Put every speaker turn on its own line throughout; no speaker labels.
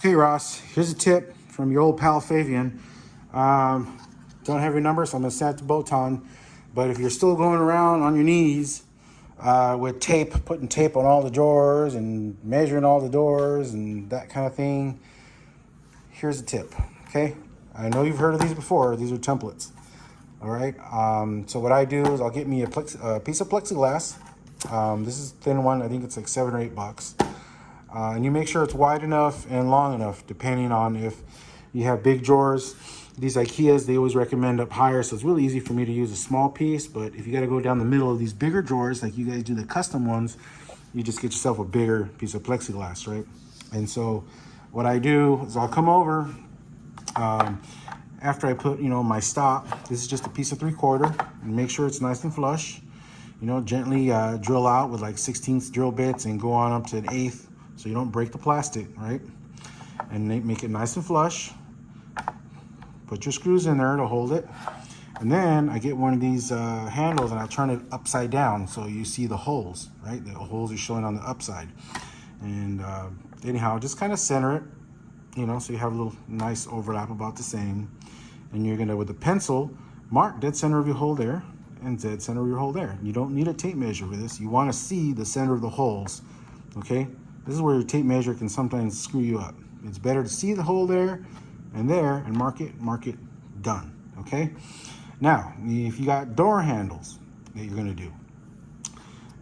Okay, Ross, here's a tip from your old pal Fabian. Don't have your number, so I'm gonna send it to Botan. But if you're still going around on your knees with tape, putting tape on all the drawers and measuring all the doors and that kind of thing, here's a tip, okay? I know you've heard of these before. These are templates, all right? So what I do is I'll get me a piece of plexiglass. This is a thin one. I think it's like $7 or $8. And you make sure it's wide enough and long enough, depending on if you have big drawers. These IKEAs, they always recommend up higher, so it's really easy for me to use a small piece. But if you got to go down the middle of these bigger drawers, like you guys do the custom ones, you just get yourself a bigger piece of plexiglass, right? And so what I do is I'll come over after I put, my stop. This is just a piece of 3/4, and make sure it's nice and flush. Gently drill out with like 16th drill bits and go on up to an 1/8, so you don't break the plastic, right? And make it nice and flush. Put your screws in there to hold it. And then I get one of these handles and I turn it upside down so you see the holes, right? The holes are showing on the upside. And anyhow, just kind of center it, so you have a little nice overlap about the same. And you're gonna, with a pencil, mark dead center of your hole there and dead center of your hole there. You don't need a tape measure for this. You wanna see the center of the holes, okay? This is where your tape measure can sometimes screw you up. It's better to see the hole there and mark it, done, okay? Now, if you got door handles that you're gonna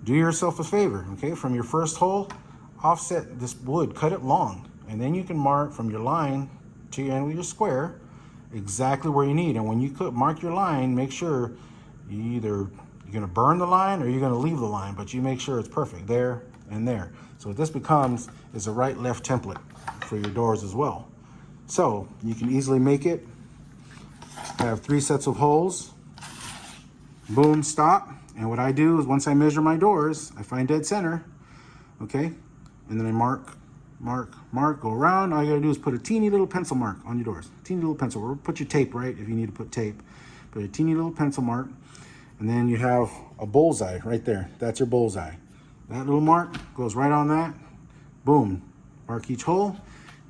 do yourself a favor, okay? From your first hole, offset this wood, cut it long, and then you can mark from your line to your end with your square exactly where you need. And when you mark your line, make sure you're gonna burn the line or you're gonna leave the line, but you make sure it's perfect there and there. So what this becomes is a right-left template for your doors as well. So you can easily make it. Have 3 sets of holes. Boom, stop. And what I do is once I measure my doors, I find dead center, okay? And then I mark, go around. All you gotta do is put a teeny little pencil mark on your doors. Teeny little pencil, or put your tape, right? If you need to put tape. Put a teeny little pencil mark. And then you have a bullseye right there. That's your bullseye. That little mark goes right on that. Boom, mark each hole.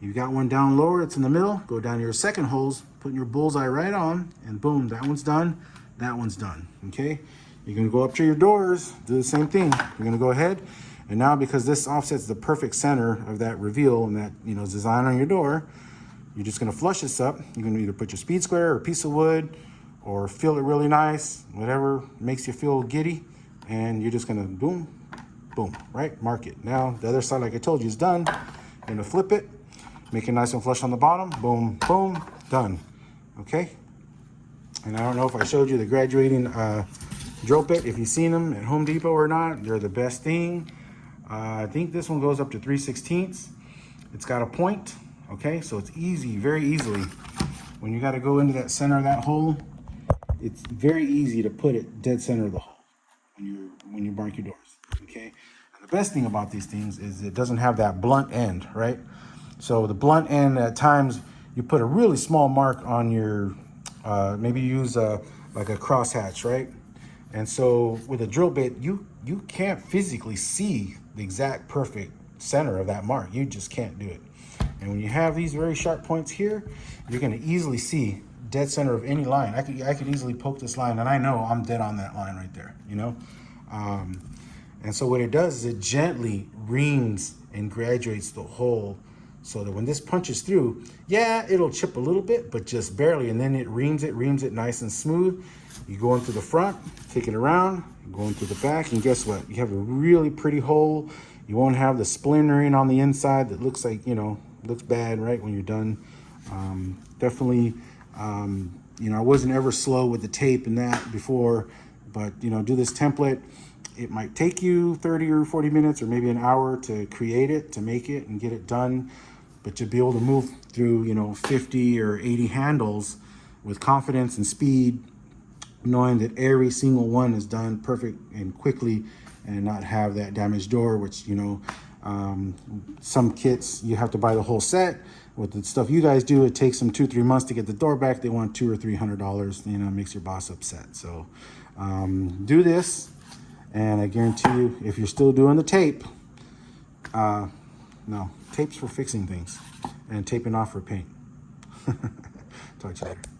You got one down lower, it's in the middle. Go down to your second holes, putting your bullseye right on, and boom, that one's done, that one's done, okay? You're gonna go up to your doors, do the same thing. You're gonna go ahead, and now because this offsets the perfect center of that reveal and that design on your door, you're just gonna flush this up. You're gonna either put your speed square or a piece of wood, or fill it really nice, whatever makes you feel giddy, and you're just gonna boom, boom, right? Mark it. Now, the other side, like I told you, is done. You're gonna flip it, make it nice and flush on the bottom. Boom, boom, done. Okay? And I don't know if I showed you the graduating drill bit. If you've seen them at Home Depot or not, they're the best thing. I think this one goes up to 3/16. It's got a point, okay? So it's easy, very easily. When you gotta go into that center of that hole, it's very easy to put it dead center of the hole when you mark your doors, okay? And the best thing about these things is it doesn't have that blunt end, right? So the blunt end, at times, you put a really small mark on your, maybe you use like a crosshatch, right? And so with a drill bit, you can't physically see the exact perfect center of that mark. You just can't do it. And when you have these very sharp points here, you're gonna easily see dead center of any line. I could easily poke this line, and I know I'm dead on that line right there, And so what it does is it gently reams and graduates the hole so that when this punches through, yeah, it'll chip a little bit, but just barely, and then it reams it nice and smooth. You go into the front, take it around, go into the back, and guess what? You have a really pretty hole. You won't have the splintering on the inside that looks like, looks bad, right, when you're done. Definitely, I wasn't ever slow with the tape and that before, but, do this template. It might take you 30 or 40 minutes or maybe an hour to create it, to make it and get it done. But to be able to move through, 50 or 80 handles with confidence and speed, knowing that every single one is done perfect and quickly and not have that damaged door, which, some kits, you have to buy the whole set. With the stuff you guys do, it takes them 2-3 months to get the door back. They want $200 or $300, it makes your boss upset. So do this. And I guarantee you, if you're still doing the tape, no, tape's for fixing things. and taping off for paint. Talk to you later.